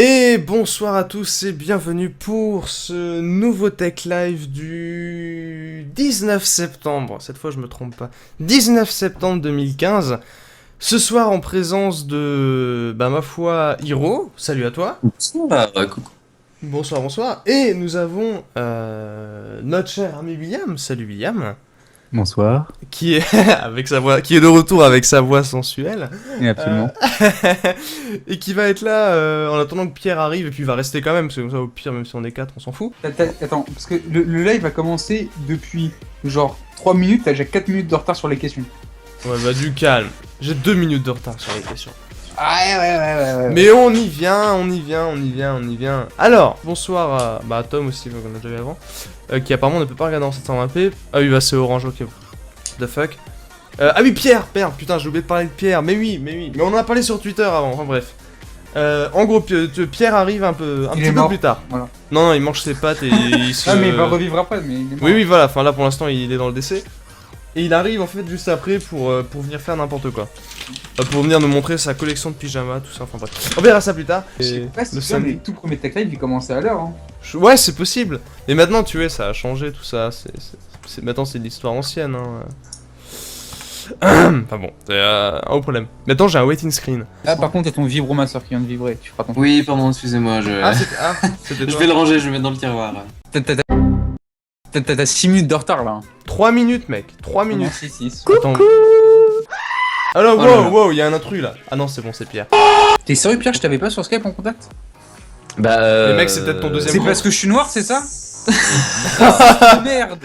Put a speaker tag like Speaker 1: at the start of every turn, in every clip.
Speaker 1: Et bonsoir à tous et bienvenue pour ce nouveau Tech Live du 19 septembre, cette fois je me trompe pas, 19 septembre 2015. Ce soir en présence de, ma foi, Hiro, salut à toi.
Speaker 2: Coucou.
Speaker 1: Bonsoir, bonsoir. Et nous avons notre cher ami William, salut William.
Speaker 3: Bonsoir.
Speaker 1: Qui est avec sa voix, qui est de retour avec sa voix sensuelle.
Speaker 3: Et absolument.
Speaker 1: Et qui va être là en attendant que Pierre arrive et puis il va rester quand même parce que comme ça au pire même si on est 4 on s'en fout.
Speaker 3: Attends, parce que le live va commencer depuis genre 3 minutes, t'as déjà 4 minutes de retard sur les questions.
Speaker 1: Ouais bah du calme. J'ai 2 minutes de retard sur les questions.
Speaker 3: Ouais.
Speaker 1: Mais on y vient. Alors, bonsoir à Tom aussi, qu'on a déjà vu avant, qui apparemment ne peut pas regarder en 720p. Ah oui, bah c'est Orange, ok. The fuck. Ah oui, Pierre, putain, j'ai oublié de parler de Pierre, mais oui. Mais on en a parlé sur Twitter avant, enfin bref. En gros, Pierre arrive un petit peu plus tard.
Speaker 3: Voilà.
Speaker 1: Non, il mange ses pâtes et il se...
Speaker 3: Ah mais il va revivre après, mais il est mort.
Speaker 1: Oui, voilà, enfin là pour l'instant il est dans le décès. Et il arrive en fait juste après pour venir faire n'importe quoi. Pour venir nous montrer sa collection de pyjamas, tout ça, enfin bref. On verra ça plus tard.
Speaker 3: Je sais pas si tu sais, mais les tout premiers Tech Live, ils commençaient à l'heure. Hein.
Speaker 1: Ouais, c'est possible. Mais maintenant, tu vois, ça a changé tout ça. Maintenant, c'est de l'histoire ancienne. Hein. Enfin bon, c'est un autre problème. Maintenant, j'ai un waiting screen.
Speaker 3: Ah, par contre, il y a ton vibromasseur qui vient de vibrer. Tu feras ton.
Speaker 2: Oui, pardon, excusez-moi,
Speaker 1: C'était
Speaker 2: je
Speaker 1: toi.
Speaker 2: vais le ranger, je vais le mettre dans le tiroir.
Speaker 3: T'as 6 minutes de retard là.
Speaker 1: 3 minutes, mec. 3 minutes.
Speaker 3: 6.
Speaker 1: Attends. Alors,
Speaker 2: Oh là là.
Speaker 1: wow, il y a un intrus là. Ah non, c'est bon, c'est Pierre.
Speaker 3: T'es sérieux, Pierre, je t'avais pas sur Skype en contact?
Speaker 1: Mais mec, c'est peut-être ton deuxième
Speaker 3: C'est
Speaker 1: compte.
Speaker 3: parce que je suis noir, c'est ça? Merde.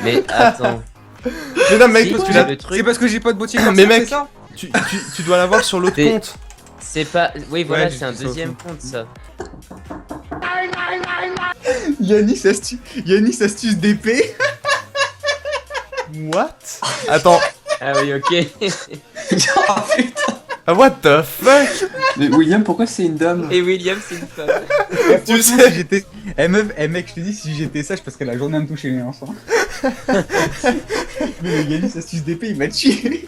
Speaker 4: Mais attends,
Speaker 1: Mais non, mec,
Speaker 4: Si,
Speaker 1: parce que
Speaker 4: tu
Speaker 1: là,
Speaker 4: le truc,
Speaker 3: C'est parce que j'ai pas de boîtier comme
Speaker 1: Mais
Speaker 3: ça,
Speaker 1: mec,
Speaker 3: c'est ça?
Speaker 1: tu dois l'avoir sur l'autre
Speaker 4: Mais-
Speaker 1: compte.
Speaker 4: c'est pas. Oui, voilà,
Speaker 1: Ouais,
Speaker 4: c'est un
Speaker 1: j'ai
Speaker 4: deuxième compte ça.
Speaker 3: Yanis astuce d'épée.
Speaker 1: What? Attends.
Speaker 4: Ah oui, ok.
Speaker 2: Oh putain.
Speaker 1: Ah, what the fuck?
Speaker 2: Mais William, pourquoi c'est une dame?
Speaker 4: Et William, c'est une femme.
Speaker 1: Tu
Speaker 3: Si
Speaker 1: sais.
Speaker 3: j'étais. Eh meuf, mec, je te dis, si j'étais ça, je passerais la journée à me toucher les hanches. Mais le Yanis astuce d'épée, il m'a tué.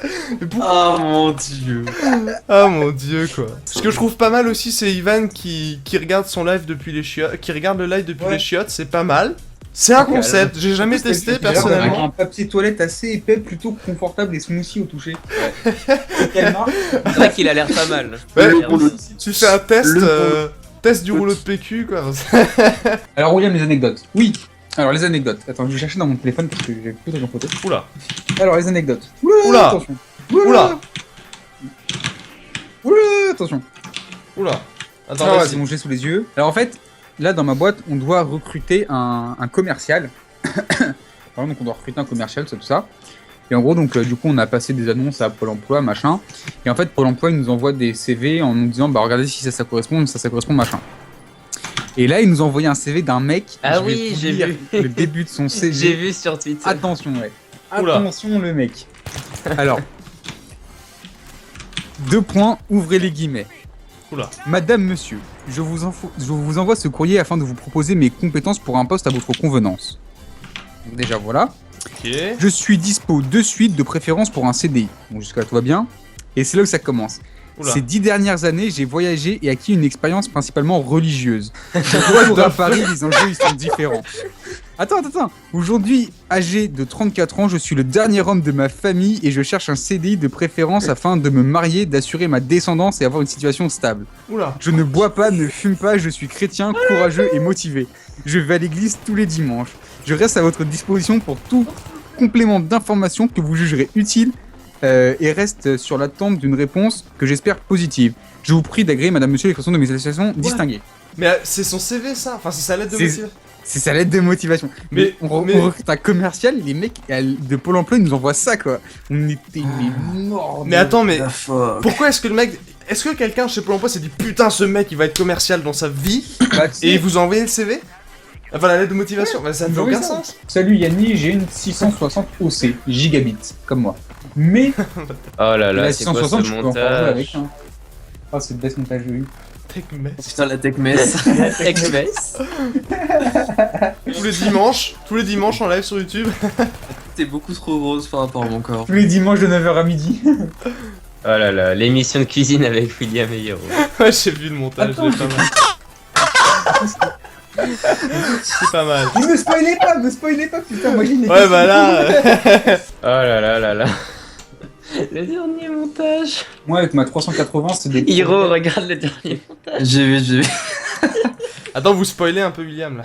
Speaker 2: Oh mon dieu.
Speaker 1: Ah mon dieu quoi. Ce que je trouve pas mal aussi c'est Ivan qui regarde son live depuis les chiottes, qui regarde le live depuis
Speaker 3: Ouais.
Speaker 1: les chiottes, c'est pas mal. C'est un concept, j'ai jamais testé
Speaker 3: Avec
Speaker 1: personnellement.
Speaker 3: un papier toilette assez épais, plutôt confortable et smoothie au toucher. Quelle marque?
Speaker 4: C'est vrai qu'il a l'air pas mal.
Speaker 1: Ouais,
Speaker 4: Il a l'air
Speaker 2: pour le-
Speaker 4: aussi.
Speaker 1: Tu fais un test,
Speaker 2: Le-
Speaker 1: test du rouleau de PQ quoi.
Speaker 3: Alors, William, les anecdotes. Oui. Alors, les anecdotes. Attends, je vais chercher dans mon téléphone parce que j'ai plus de photo.
Speaker 1: Oula.
Speaker 3: Alors, les anecdotes.
Speaker 1: Oula.
Speaker 3: Attention.
Speaker 1: Oula.
Speaker 3: Attention.
Speaker 1: Oula. Attends,
Speaker 3: Alors,
Speaker 1: vas-y.
Speaker 3: c'est bon, j'ai sous les yeux. Alors, en fait, là, dans ma boîte, on doit recruter un commercial. Alors, donc, on doit recruter un commercial, c'est tout ça. Et en gros, donc, du coup, on a passé des annonces à Pôle emploi, machin. Et en fait, Pôle emploi, il nous envoie des CV en nous disant, bah, regardez si ça correspond, machin. Et là, il nous a envoyé un CV d'un mec.
Speaker 4: Ah
Speaker 3: Je vais
Speaker 4: oui,
Speaker 3: vous
Speaker 4: j'ai
Speaker 3: lire
Speaker 4: vu.
Speaker 3: Le début de son CV.
Speaker 4: J'ai vu sur Twitter.
Speaker 3: Attention, ouais.
Speaker 1: Oula.
Speaker 3: Attention, le mec. Alors. 2 points, ouvrez les guillemets.
Speaker 1: Oula.
Speaker 3: Madame, monsieur, je vous envoie ce courrier afin de vous proposer mes compétences pour un poste à votre convenance. Donc déjà, voilà.
Speaker 1: Ok.
Speaker 3: Je suis dispo de suite, de préférence pour un CDI. Bon, jusqu'à là, tout va bien. Et c'est là que ça commence.
Speaker 1: Oula.
Speaker 3: Ces 10 dernières années, j'ai voyagé et acquis une expérience principalement religieuse. De retour à Paris, les enjeux ils sont différents. Attends. Aujourd'hui, âgé de 34 ans, je suis le dernier homme de ma famille et je cherche un CDI de préférence afin de me marier, d'assurer ma descendance et avoir une situation stable.
Speaker 1: Oula.
Speaker 3: Je ne bois pas, ne fume pas, je suis chrétien, courageux et motivé. Je vais à l'église tous les dimanches. Je reste à votre disposition pour tout complément d'information que vous jugerez utile et reste sur l'attente d'une réponse que j'espère positive. Je vous prie d'agréer, madame, monsieur, l'expression de mes associations distinguées.
Speaker 1: Mais c'est son CV ça, enfin c'est sa lettre de
Speaker 3: C'est-
Speaker 1: motivation.
Speaker 3: C'est sa lettre de motivation.
Speaker 1: Mais-
Speaker 3: on
Speaker 1: mais-
Speaker 3: recrute un commercial, les mecs de Pôle emploi ils nous envoient ça quoi. On était morts.
Speaker 1: Mais attends, mais
Speaker 2: The fuck.
Speaker 1: pourquoi est-ce que le mec... Est-ce que quelqu'un chez Pôle emploi s'est dit putain ce mec il va être commercial dans sa vie
Speaker 3: Bah, tu sais,
Speaker 1: et il vous a envoyé le CV? Enfin la lettre de motivation, bah, ça ne fait
Speaker 3: Oui,
Speaker 1: aucun
Speaker 3: ça.
Speaker 1: sens.
Speaker 3: Salut Yanni, j'ai une 660 OC, gigabits, comme moi. Mais
Speaker 4: Oh là
Speaker 3: la
Speaker 4: là, c'est quoi
Speaker 3: 660,
Speaker 4: ce
Speaker 3: je peux encore jouer avec.
Speaker 4: montage?
Speaker 3: Hein. Ah, c'est le best montage que j'ai eu.
Speaker 1: Tech mess.
Speaker 2: Putain, la tech mess.
Speaker 4: Ex-mess.
Speaker 1: Tous les dimanches en live sur YouTube.
Speaker 2: T'es beaucoup trop grosse par rapport à mon corps.
Speaker 3: Tous les dimanches de 9h à midi.
Speaker 4: Oh là là, l'émission de cuisine avec William et Hiro.
Speaker 1: Ouais, j'ai vu le montage,
Speaker 3: Attends,
Speaker 1: c'est pas mal. C'est pas mal.
Speaker 3: Mais me spoilez pas, putain, moi j'ai une
Speaker 1: Ouais, bah là.
Speaker 4: Oh là là là là. Le dernier montage.
Speaker 3: Moi avec ma 380, c'est des.
Speaker 4: Hiro, regarde le dernier.
Speaker 2: J'ai vu.
Speaker 1: Attends, vous spoilez un peu William là.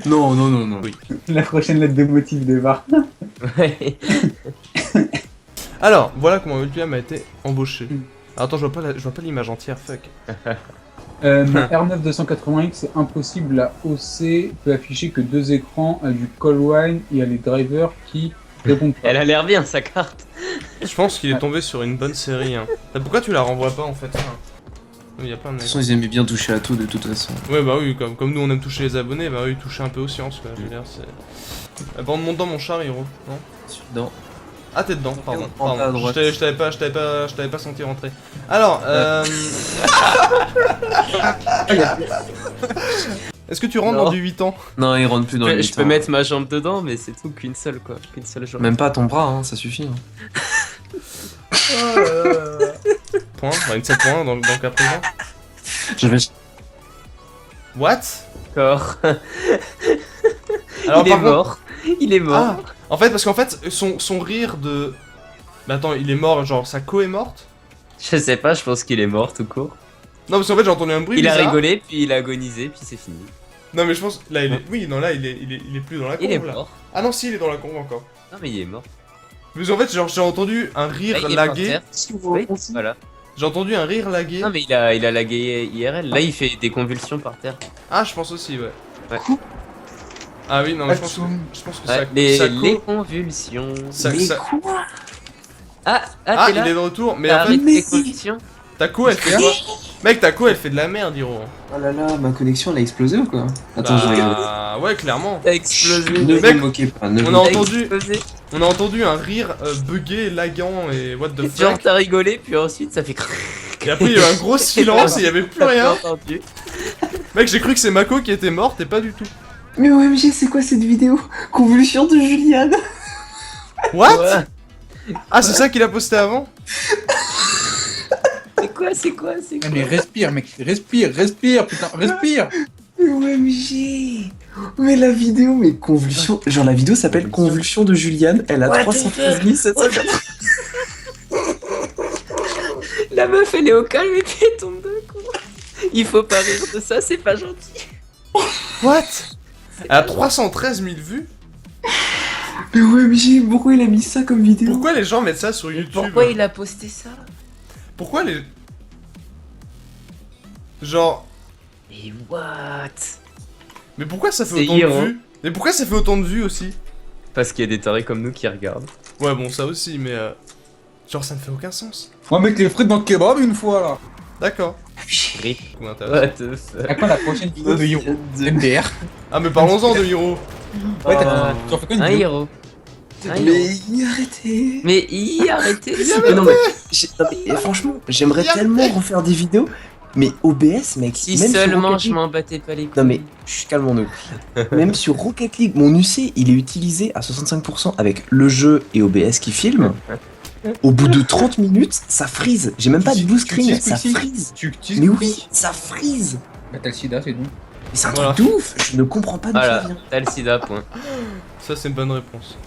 Speaker 2: Non, non, non, non.
Speaker 4: Oui.
Speaker 3: La prochaine lettre de motif de VAR.
Speaker 4: Ouais.
Speaker 1: Alors, voilà comment William a été embauché. Alors, attends, je vois pas l'image entière, fuck.
Speaker 3: Ma R9 280X, c'est impossible. La OC peut afficher que 2 écrans, a du call wine et a les drivers qui répondent pas.
Speaker 4: Elle a l'air bien sa carte.
Speaker 1: Je pense qu'il est tombé sur une bonne série. Hein. Pourquoi tu la renvoies pas en fait hein. Il y a plein de
Speaker 2: De toute façon, ils aimaient bien toucher à tout de toute façon.
Speaker 1: Ouais, bah oui, comme nous on aime toucher les abonnés, bah oui, toucher un peu aux sciences quoi. Je veux dire, c'est. Bon, on monte dans mon char, Hiro, non?
Speaker 2: Non.
Speaker 1: Ah, t'es dedans, pardon.
Speaker 2: En bas à droite.
Speaker 1: Je t'avais pas senti rentrer. Alors, est-ce que tu rentres
Speaker 4: Non.
Speaker 1: dans du 8 ans?
Speaker 2: Non, ils rentrent plus dans les
Speaker 4: Je peux mettre ma jambe dedans, mais c'est tout qu'une seule quoi. Qu'une seule jambe.
Speaker 2: Même pas ton bras, hein, ça suffit. Hein.
Speaker 1: Point, bah, une 7 points dans le cas présent.
Speaker 2: J'avais.
Speaker 1: What?
Speaker 4: D'accord.
Speaker 1: Alors,
Speaker 4: Il est
Speaker 1: par contre-
Speaker 4: mort. Il est mort.
Speaker 1: Ah, en fait, parce qu'en fait, son rire de. Mais attends, il est mort, genre sa co est morte?
Speaker 4: Je sais pas, je pense qu'il est mort tout court.
Speaker 1: Non, parce qu'en fait, j'ai entendu un bruit.
Speaker 4: Il a
Speaker 1: bizarre.
Speaker 4: rigolé, puis il a agonisé, puis c'est fini.
Speaker 1: Non, mais je pense. Là, il est. Oui, non, là, il est plus dans la
Speaker 4: Il est
Speaker 1: combe là.
Speaker 4: mort.
Speaker 1: Ah non, si, il est dans la combe encore.
Speaker 4: Non mais il est mort.
Speaker 1: Mais en fait, genre, j'ai entendu un rire
Speaker 4: Là, il est par
Speaker 1: lagué.
Speaker 4: terre. Oui, voilà.
Speaker 1: J'ai entendu un rire lagué.
Speaker 4: Non mais il a lagué IRL. Là il fait des convulsions par terre.
Speaker 1: Ah, je pense aussi, ouais.
Speaker 4: Ouais.
Speaker 1: Ah oui, non, mais je pense que
Speaker 4: Ouais, les convulsions.
Speaker 1: ça-
Speaker 2: Mais
Speaker 1: ça-
Speaker 2: quoi?
Speaker 4: Ah,
Speaker 1: Ah,
Speaker 4: t'es
Speaker 1: il
Speaker 4: là.
Speaker 1: est de retour, mais
Speaker 4: T'as
Speaker 1: en fait,
Speaker 4: arrêté les convulsions.
Speaker 1: ta co, elle fait quoi? Mec, ta co, elle fait de la merde, Hiro.
Speaker 2: Oh là là, ma connexion elle a explosé ou quoi? Attends, je regarde.
Speaker 1: Bah, ouais, clairement.
Speaker 4: T'as explosé.
Speaker 2: Ne
Speaker 1: Mec,
Speaker 2: vous moquez pas, ne
Speaker 1: on
Speaker 2: vous
Speaker 1: a
Speaker 2: moquez
Speaker 1: entendu-
Speaker 4: Explosé.
Speaker 1: On a entendu un rire bugué, laguant et what the
Speaker 4: Genre
Speaker 1: fuck.
Speaker 4: t'as rigolé, puis ensuite ça fait.
Speaker 1: Et après, il y a eu un gros silence et il y avait plus
Speaker 4: T'as
Speaker 1: rien.
Speaker 4: entendu.
Speaker 1: Mec, j'ai cru que c'est Mako qui était morte et pas du tout.
Speaker 2: pas. Mais OMG, c'est quoi cette vidéo? Convulsion de Juliane.
Speaker 1: What?
Speaker 4: Ouais.
Speaker 1: Ah, c'est ça qu'il a posté avant?
Speaker 4: C'est quoi
Speaker 3: Mais respire, mec, respire, putain, respire.
Speaker 2: Mais OMG. Mais la vidéo, mais convulsion. Genre la vidéo s'appelle Convulsion de Juliane, elle a
Speaker 4: What the
Speaker 2: 313 780.
Speaker 4: La meuf elle est au calme et puis elle tombe d'un coup. Il faut pas rire de ça, c'est pas gentil.
Speaker 1: What? Elle a 313 000 vues?
Speaker 2: Mais OMG, pourquoi il a mis ça comme vidéo?
Speaker 1: Pourquoi les gens mettent ça sur YouTube?
Speaker 4: Pourquoi il a posté ça?
Speaker 1: Pourquoi les... Genre...
Speaker 4: Mais what?
Speaker 1: Mais pourquoi ça fait
Speaker 4: C'est
Speaker 1: autant
Speaker 4: Hiro.
Speaker 1: de vues? Mais pourquoi ça fait autant de vues aussi?
Speaker 4: Parce qu'il y a des tarés comme nous qui regardent.
Speaker 1: Ouais, bon, ça aussi, mais... Genre, ça ne fait aucun sens.
Speaker 3: Moi, mec, les frites dans le kebab une fois là.
Speaker 1: D'accord.
Speaker 4: Rip.
Speaker 1: Coup intéressant.
Speaker 4: What the fuck?
Speaker 3: À quand la prochaine vidéo de Hiro MDR.
Speaker 1: Ah, mais parlons-en de Hiro.
Speaker 3: Ouais, tu en fais quoi une
Speaker 4: Un
Speaker 3: vidéo
Speaker 4: héros. Un héros.
Speaker 2: Mais arrêtez.
Speaker 4: Mais arrêtez.
Speaker 2: Mais non, mais, non, mais franchement, j'aimerais tellement refaire des vidéos, mais OBS, mec.
Speaker 4: Si
Speaker 2: même sur
Speaker 4: seulement
Speaker 2: Rocket
Speaker 4: je
Speaker 2: League-
Speaker 4: m'en battais pas les couilles.
Speaker 2: Non mais, calmons-nous. Même sur Rocket League, mon UC, il est utilisé à 65% avec le jeu et OBS qui filme. Au bout de 30 minutes, ça freeze. J'ai même pas de blue screen, ça freeze. Mais oui, ça freeze.
Speaker 3: Bah, t'as le sida, c'est tout.
Speaker 2: Mais c'est un
Speaker 1: Voilà.
Speaker 2: truc de ouf. Je ne comprends pas d'où ça
Speaker 4: Voilà,
Speaker 2: vient.
Speaker 4: t'as le sida, point.
Speaker 1: Ça, c'est une bonne réponse.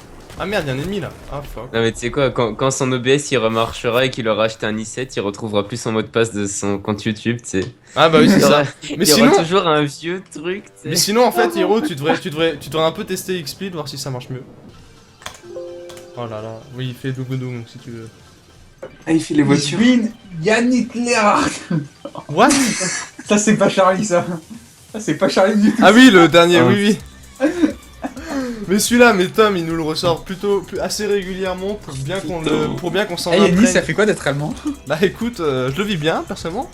Speaker 1: Ah merde, y'a un ennemi là. Ah fuck.
Speaker 4: Non mais tu sais quoi, quand son OBS il remarchera et qu'il aura acheté un i7, il retrouvera plus son mot de passe de son compte YouTube, tu sais.
Speaker 1: Ah bah oui, c'est
Speaker 4: Il y aura-
Speaker 1: ça.
Speaker 4: il
Speaker 1: Mais
Speaker 4: y aura
Speaker 1: sinon,
Speaker 4: toujours un vieux truc, tu
Speaker 1: mais
Speaker 4: sais.
Speaker 1: sinon, en fait, Hiro, tu devrais un peu tester XSplit, voir si ça marche mieux. Oh là là. Oui, il fait Dougoudou, si tu veux.
Speaker 2: Ah, il fait les voitures.
Speaker 3: Win Yannick Léard.
Speaker 1: What?
Speaker 3: Ça, c'est pas Charlie, ça. Ça, c'est pas Charlie du tout.
Speaker 1: Ah oui, le dernier,
Speaker 2: Ah.
Speaker 1: oui, oui. Mais celui-là, mais Tom, il nous le ressort assez régulièrement pour bien qu'on s'en
Speaker 3: Eh, Yannick,
Speaker 1: imprègne.
Speaker 3: ça fait quoi d'être allemand?
Speaker 1: Bah écoute, je le vis bien, personnellement.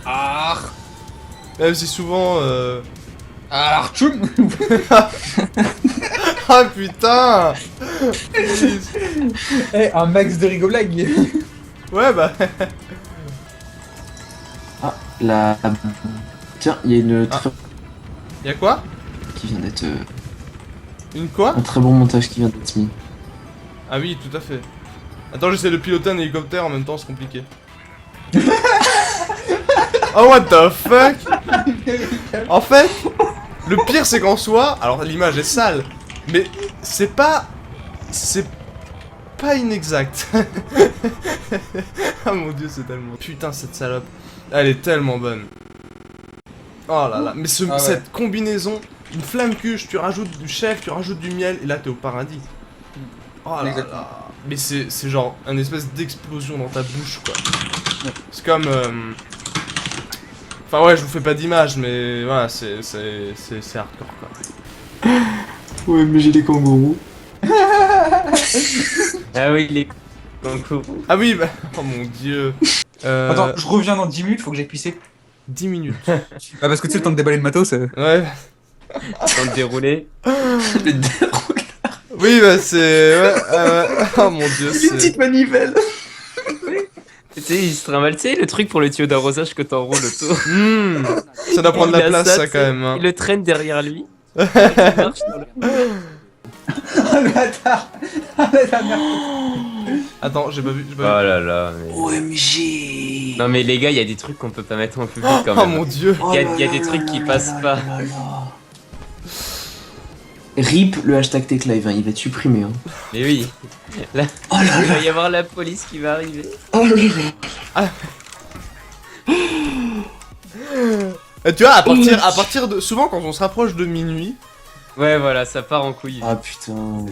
Speaker 3: Ah.
Speaker 1: Même si souvent...
Speaker 3: Ah, tchoum.
Speaker 1: Ah putain.
Speaker 3: Eh, un max de rigoblag.
Speaker 1: Ouais, bah...
Speaker 2: Ah, la. Tiens, il y a une
Speaker 1: Ah. Y'a quoi?
Speaker 2: qui vient d'être.
Speaker 1: Une quoi?
Speaker 2: Un très bon montage qui vient d'être mis.
Speaker 1: Ah oui, tout à fait. Attends, j'essaie de piloter un hélicoptère en même temps, c'est compliqué. Oh what the fuck. En fait, le pire c'est qu'en soi, alors l'image est sale, mais c'est pas inexact. Ah mon dieu, c'est tellement... Putain, cette salope, elle est tellement bonne. Oh là là, mais cette combinaison, une flamme cuche, tu rajoutes du chef, tu rajoutes du miel, et là t'es au paradis. Oh là
Speaker 3: Exactement.
Speaker 1: là. Mais c'est genre une espèce d'explosion dans ta bouche, quoi. C'est comme... Enfin ouais, je vous fais pas d'image, mais voilà, c'est hardcore, quoi.
Speaker 2: Ouais, mais j'ai des kangourous.
Speaker 4: Ah oui, les kangourous.
Speaker 1: Ah oui, bah... Oh mon dieu.
Speaker 3: Attends, je reviens dans 10 minutes, faut que j'aille pisser.
Speaker 1: 10 minutes.
Speaker 3: Bah parce que tu sais, le temps de déballer le matos,
Speaker 1: Ouais.
Speaker 4: Temps de dérouler.
Speaker 2: Le déroulé.
Speaker 1: Oui, bah c'est... Ouais, oh mon dieu,
Speaker 2: Une
Speaker 1: c'est...
Speaker 2: petite manivelle.
Speaker 4: Tu sais, il se trimballe, tu sais, le truc pour le tuyau d'arrosage que t'enroules autour.
Speaker 1: Ça doit prendre
Speaker 4: Il
Speaker 1: la
Speaker 4: a
Speaker 1: place, ça,
Speaker 4: tu
Speaker 1: quand
Speaker 4: sais,
Speaker 1: même. Hein.
Speaker 4: Il le traîne derrière lui. Il marche dans le-
Speaker 3: Oh le bâtard. Oh la merde.
Speaker 1: Attends, j'ai pas vu.
Speaker 4: Oh là là. Mais...
Speaker 2: OMG.
Speaker 4: Non mais les gars, il y a des trucs qu'on peut pas mettre en public quand
Speaker 1: Oh
Speaker 4: même.
Speaker 1: mon dieu.
Speaker 4: Il y a des trucs qui passent pas.
Speaker 2: RIP le hashtag TechLive, hein, il va être supprimé. Hein.
Speaker 4: Mais oui. Là,
Speaker 2: Oh là
Speaker 4: il
Speaker 2: là.
Speaker 4: va y avoir la police qui va arriver.
Speaker 2: Oh là là.
Speaker 1: Tu vois, à partir de... Souvent, quand on se rapproche de minuit...
Speaker 4: Ouais, voilà, ça part en couille.
Speaker 2: Ah putain.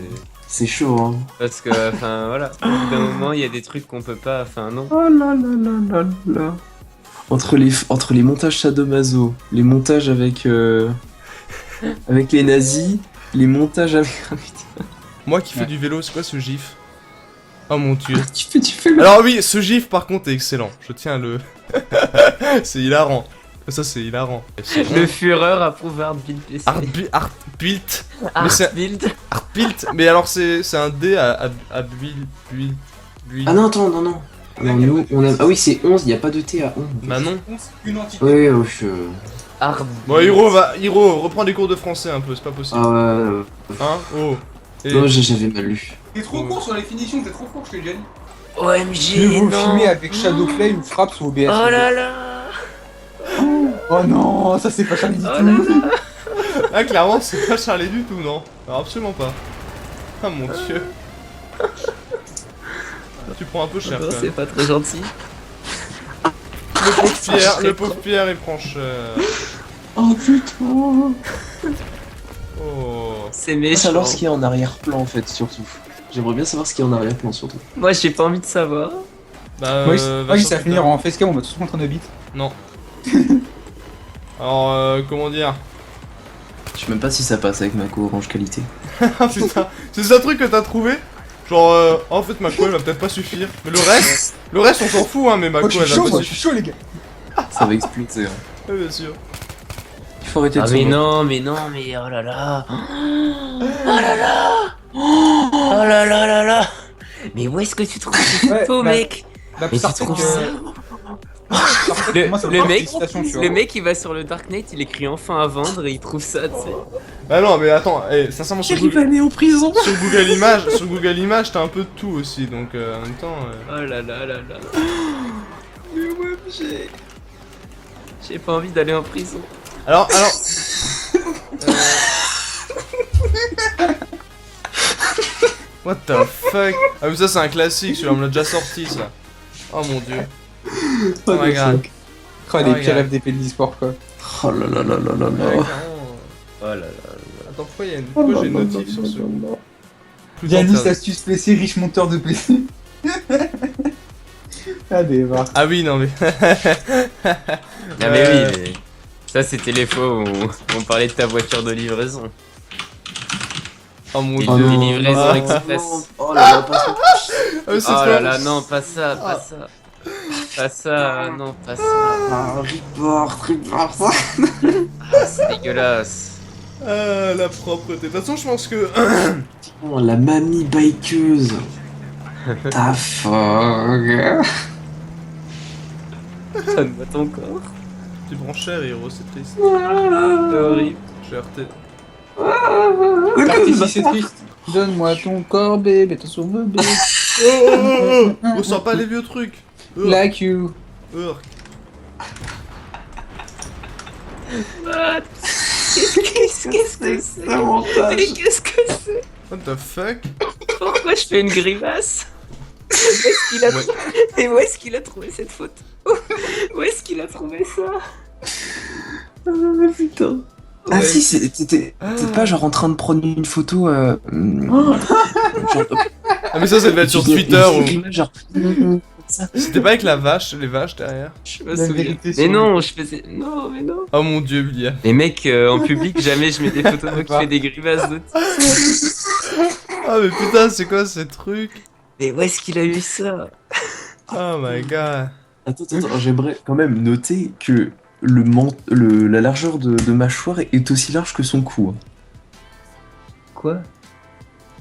Speaker 2: C'est chaud, hein.
Speaker 4: Parce que, enfin, voilà. Au bout d'un moment, il y a des trucs qu'on peut pas. Enfin, non.
Speaker 2: Oh là là là là là. Entre les montages Sadomaso, les montages avec avec les nazis, les montages avec...
Speaker 1: Moi qui fais
Speaker 3: Ouais.
Speaker 1: du vélo, c'est quoi ce gif? Oh mon dieu.
Speaker 2: tu fais le...
Speaker 1: Alors oui, ce gif par contre est excellent. Je tiens à le... C'est hilarant. Ça c'est hilarant.
Speaker 4: Le Führer approuve Hardbuild PC.
Speaker 1: Artbuilt. Mais c'est-
Speaker 4: Hardbuild.
Speaker 1: Artbuilt. Mais alors c'est un D à build.
Speaker 2: Ah non, attends, non, non. Non, nous, on a... Ah oui, c'est 11, il n'y a pas de T à 11.
Speaker 1: Bah non.
Speaker 3: Une entité.
Speaker 2: Oui, oui,
Speaker 4: Hardbuild.
Speaker 1: Bon, Hiro, reprends des cours de français un peu, c'est pas possible.
Speaker 2: Ah ouais,
Speaker 1: Hein? Oh. Et-
Speaker 2: non, j'avais mal lu.
Speaker 3: T'es trop court sur les finitions, t'es trop court, je t'ai déjà dit.
Speaker 4: OMG,
Speaker 3: Mieux vaut
Speaker 4: non.
Speaker 3: filmer avec Shadowplay ou Fraps ou OBS.
Speaker 4: Oh là là.
Speaker 3: Oh non, ça c'est pas Charlie du
Speaker 4: Oh
Speaker 3: tout.
Speaker 4: là là.
Speaker 1: Ah clairement c'est pas Charlie du tout, non. Alors, absolument pas. Ah mon dieu. Tu prends un peu cher
Speaker 4: Non,
Speaker 1: quand
Speaker 4: c'est
Speaker 1: même.
Speaker 4: pas très gentil.
Speaker 1: Le pauvre Pierre il prend cher.
Speaker 2: Oh putain.
Speaker 1: Oh.
Speaker 4: C'est
Speaker 2: Je veux
Speaker 4: méchant.
Speaker 2: savoir ce qu'il y a en arrière-plan en fait, surtout. J'aimerais bien savoir ce qu'il y a en arrière-plan surtout.
Speaker 4: Moi, j'ai pas envie de savoir.
Speaker 1: Bah
Speaker 3: Oui,
Speaker 1: va
Speaker 3: oui,
Speaker 1: sur
Speaker 3: ça va
Speaker 1: Twitter.
Speaker 3: finir en facecam, on va tous en train de bite.
Speaker 1: Non. Alors comment dire.
Speaker 2: Je sais même pas si ça passe avec ma co-orange qualité.
Speaker 1: Ah putain. C'est ça truc que t'as trouvé. Genre en fait ma co elle va peut-être pas suffire. Mais le reste on s'en fout hein, mais ma
Speaker 3: Moi
Speaker 1: co
Speaker 3: je
Speaker 1: elle
Speaker 3: suis
Speaker 1: va
Speaker 3: chaud,
Speaker 1: pas
Speaker 3: moi je
Speaker 1: suffire.
Speaker 3: suis chaud les gars.
Speaker 2: Ça va exploser. Hein.
Speaker 1: Ouais, bien sûr.
Speaker 2: Il faut arrêter de
Speaker 4: Ah
Speaker 2: s'en
Speaker 4: mais
Speaker 2: moquer.
Speaker 4: non, mais non, mais oh là là. Oh là là. Oh là là là là. Mais où est-ce que tu trouves ces
Speaker 3: Ouais,
Speaker 4: photos,
Speaker 3: bah,
Speaker 4: mec?
Speaker 3: Bah,
Speaker 4: Mais
Speaker 3: ça
Speaker 4: tu
Speaker 3: refait
Speaker 4: trouves
Speaker 3: que-
Speaker 4: ça?
Speaker 3: ça refait que
Speaker 4: Le-
Speaker 3: moi, ça me
Speaker 4: le
Speaker 3: fait
Speaker 4: mec-
Speaker 3: félicitation, tu vois.
Speaker 4: Le mec il va sur le Darknet, il écrit enfin à vendre et il trouve ça, tu sais.
Speaker 1: Bah non mais attends, sincèrement sur
Speaker 2: J'arrive à
Speaker 1: Google,
Speaker 2: aller en prison.
Speaker 1: sur Google Images t'as un peu de tout aussi donc en même temps.
Speaker 4: Oh là là là là. Mais ouais, j'ai pas envie d'aller en prison.
Speaker 1: Alors. What the fuck? Ah mais ça c'est un classique, celui-là on l'a déjà sorti ça. Oh mon dieu. Oh my god.
Speaker 3: Oh, les
Speaker 1: Oh,
Speaker 3: pires
Speaker 1: regarde.
Speaker 3: rêves des pays d'e-sport quoi.
Speaker 2: Oh là là là là là
Speaker 1: Ouais,
Speaker 2: là.
Speaker 1: clairement.
Speaker 4: Oh là là.
Speaker 1: Attends pourquoi j'ai une notif sur ce Plus
Speaker 3: Yanis,
Speaker 1: interdit.
Speaker 3: astuce PC, riche monteur de PC. Ah des barres.
Speaker 1: Ah oui non mais.
Speaker 4: Non mais oui, mais ça c'était les fois où on parlait de ta voiture de livraison.
Speaker 1: Oh mon
Speaker 4: Des
Speaker 1: dieu.
Speaker 2: non.
Speaker 4: livraisons
Speaker 1: Ah.
Speaker 4: express.
Speaker 2: Oh là là, pas ça.
Speaker 1: Ah, mais c'est
Speaker 4: Oh
Speaker 1: trop-
Speaker 4: là là, non, pas ça, pas ça. Pas ça, non, pas ça.
Speaker 2: Ah, report.
Speaker 4: Ah, c'est dégueulasse.
Speaker 1: Ah la propreté. De toute façon je pense que.
Speaker 2: Oh, la mamie bikeuse. Ta fuck.
Speaker 4: Ça me bat ton corps.
Speaker 1: Tu prends cher Hiro, c'est triste.
Speaker 4: C'est horrible.
Speaker 1: Cher t'es.
Speaker 3: Parti si c'est triste. Donne-moi ton corps bébé, ton sur bébé.
Speaker 1: On sent pas les vieux trucs.
Speaker 3: Like you.
Speaker 1: Urk.
Speaker 4: Qu'est-ce que c'est? Mais qu'est-ce que c'est?
Speaker 1: What the fuck?
Speaker 4: Pourquoi je fais une grimace? Mais où est-ce qu'il a trouvé cette photo? Où est-ce qu'il a trouvé ça?
Speaker 2: Putain. Ah
Speaker 1: Ouais.
Speaker 2: si, t'es pas genre en train de prendre une photo genre,
Speaker 1: Ah mais ça devait être sur
Speaker 2: tu dis-
Speaker 1: Twitter
Speaker 2: une
Speaker 1: ou...
Speaker 2: image, genre
Speaker 1: C'était pas avec la vache, les vaches derrière?
Speaker 4: Je me
Speaker 3: La
Speaker 4: souviens.
Speaker 3: vérité
Speaker 4: Mais
Speaker 3: sur
Speaker 4: non, je faisais. Non, mais non.
Speaker 1: Oh mon dieu, William.
Speaker 4: Les mecs, en public, jamais je mets des photos de moi qui fait des grimaces de.
Speaker 1: Ah mais putain, c'est quoi ces trucs?
Speaker 4: Mais où est-ce qu'il a eu ça?
Speaker 1: Oh my god.
Speaker 2: Attends, j'aimerais quand même noter que la largeur de mâchoire est aussi large que son cou. Hein.
Speaker 4: Quoi?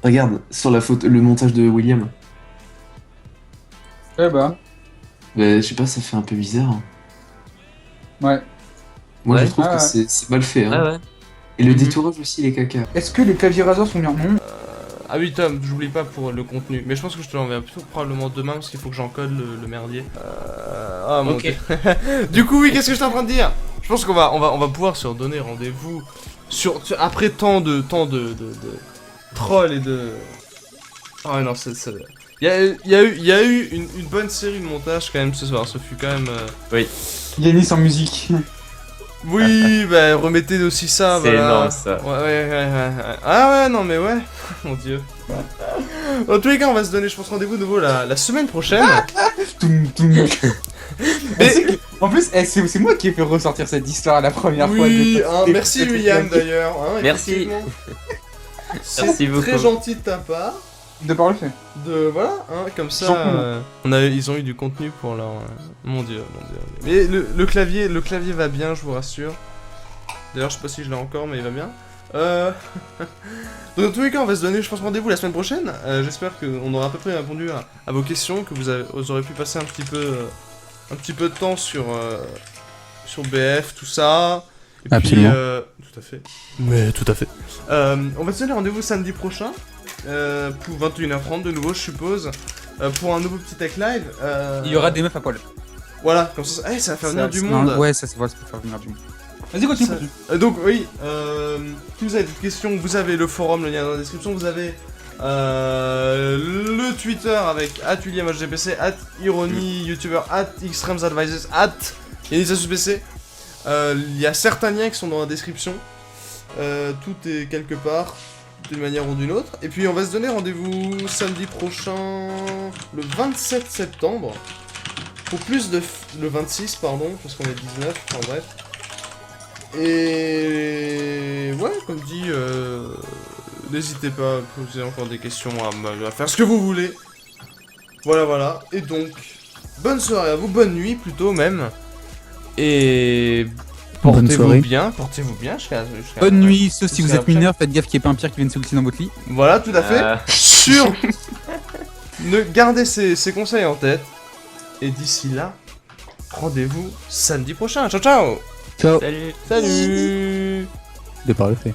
Speaker 2: Regarde, sur la photo, le montage de William.
Speaker 3: Eh bah,
Speaker 2: Je sais pas, ça fait un peu bizarre. Hein.
Speaker 3: ouais.
Speaker 2: Moi,
Speaker 4: Ouais.
Speaker 2: je trouve
Speaker 3: Ah
Speaker 2: que
Speaker 3: ouais.
Speaker 2: c'est mal fait. Hein.
Speaker 4: Ah ouais.
Speaker 2: Et le
Speaker 3: Mhm.
Speaker 2: détourage aussi, les caca.
Speaker 3: Est-ce que les claviers raseurs sont mis en nom?
Speaker 1: Ah oui Tom, j'oublie pas pour le contenu. Mais je pense que je te l'enverrai plutôt probablement demain parce qu'il faut que j'encode le merdier. Ah mon
Speaker 4: Ok.
Speaker 1: dieu. Du coup oui, qu'est-ce que j'étais en train de dire? Je pense qu'on va pouvoir se redonner rendez-vous après tant de trolls et de... Oh non, il y a eu une bonne série de montages quand même ce soir, ce fut quand même...
Speaker 3: Yanis en musique.
Speaker 1: Oui, bah remettez aussi ça,
Speaker 4: C'est
Speaker 1: voilà.
Speaker 4: énorme, ça.
Speaker 1: Ouais. Ah ouais, non mais ouais, mon dieu. Dans tous les cas, on va se donner, je pense, rendez-vous de nouveau la semaine prochaine.
Speaker 3: Toum, toum.
Speaker 1: Mais-
Speaker 3: En plus, c'est moi qui ai fait ressortir cette histoire la première fois.
Speaker 1: Oui,
Speaker 3: de-
Speaker 1: hein,
Speaker 3: de-
Speaker 1: merci
Speaker 3: de-
Speaker 1: William d'ailleurs. Hein,
Speaker 4: Merci.
Speaker 1: effectivement.
Speaker 4: Merci
Speaker 1: C'est
Speaker 4: beaucoup.
Speaker 1: très gentil de ta part.
Speaker 3: De par le fait.
Speaker 1: De voilà, hein, comme
Speaker 3: J'en
Speaker 1: ça,
Speaker 3: prie.
Speaker 1: ils ont eu du contenu pour leur. Mon dieu. Mais le clavier va bien, je vous rassure. D'ailleurs, je sais pas si je l'ai encore, mais il va bien. Donc, dans tous les cas, on va se donner, je pense, rendez-vous la semaine prochaine. J'espère qu'on aura à peu près répondu à vos questions, que vous aurez pu passer un petit peu de temps sur BF, tout ça. Et
Speaker 3: Absolument.
Speaker 1: Puis, tout à fait. Mais tout à fait. On va se donner rendez-vous samedi prochain. Pour 21h30 de nouveau, je suppose. Pour un nouveau petit tech live.
Speaker 3: Il y aura des meufs à poil.
Speaker 1: Voilà, comme ça, ça va faire venir du
Speaker 3: Non,
Speaker 1: monde.
Speaker 3: Ouais, ça va faire venir du monde. Vas-y, continue.
Speaker 1: Ça-
Speaker 3: continue.
Speaker 1: Donc oui, si vous avez des questions, vous avez le forum, le lien dans la description, vous avez le Twitter avec @WilliamHGPC, @Irony, YouTuber, @ExtremeAdvisors, @YannisSPC. Il y a certains liens qui sont dans la description. Tout est quelque part, d'une manière ou d'une autre. Et puis on va se donner rendez-vous samedi prochain, le 27 septembre. Pour plus de... le 26, pardon, parce qu'on est 19, enfin bref. Et... ouais, comme dit, n'hésitez pas à poser encore des questions, à faire ce que vous voulez. Voilà. Et donc, bonne soirée à vous, bonne nuit plutôt même. Et...
Speaker 3: Bonne soirée.
Speaker 1: Portez-vous bien jusqu'à...
Speaker 3: Bonne nuit, sauf si
Speaker 1: jusqu'à
Speaker 3: vous
Speaker 1: la
Speaker 3: êtes mineur, faites gaffe qu'il n'y ait pas un pire qui vienne se glisser dans votre lit.
Speaker 1: Voilà, tout à fait. Sur... Gardez ces conseils en tête. Et d'ici là, rendez-vous samedi prochain. Ciao, ciao.
Speaker 3: Ciao.
Speaker 4: Salut.
Speaker 1: Salut.
Speaker 3: De par le fait.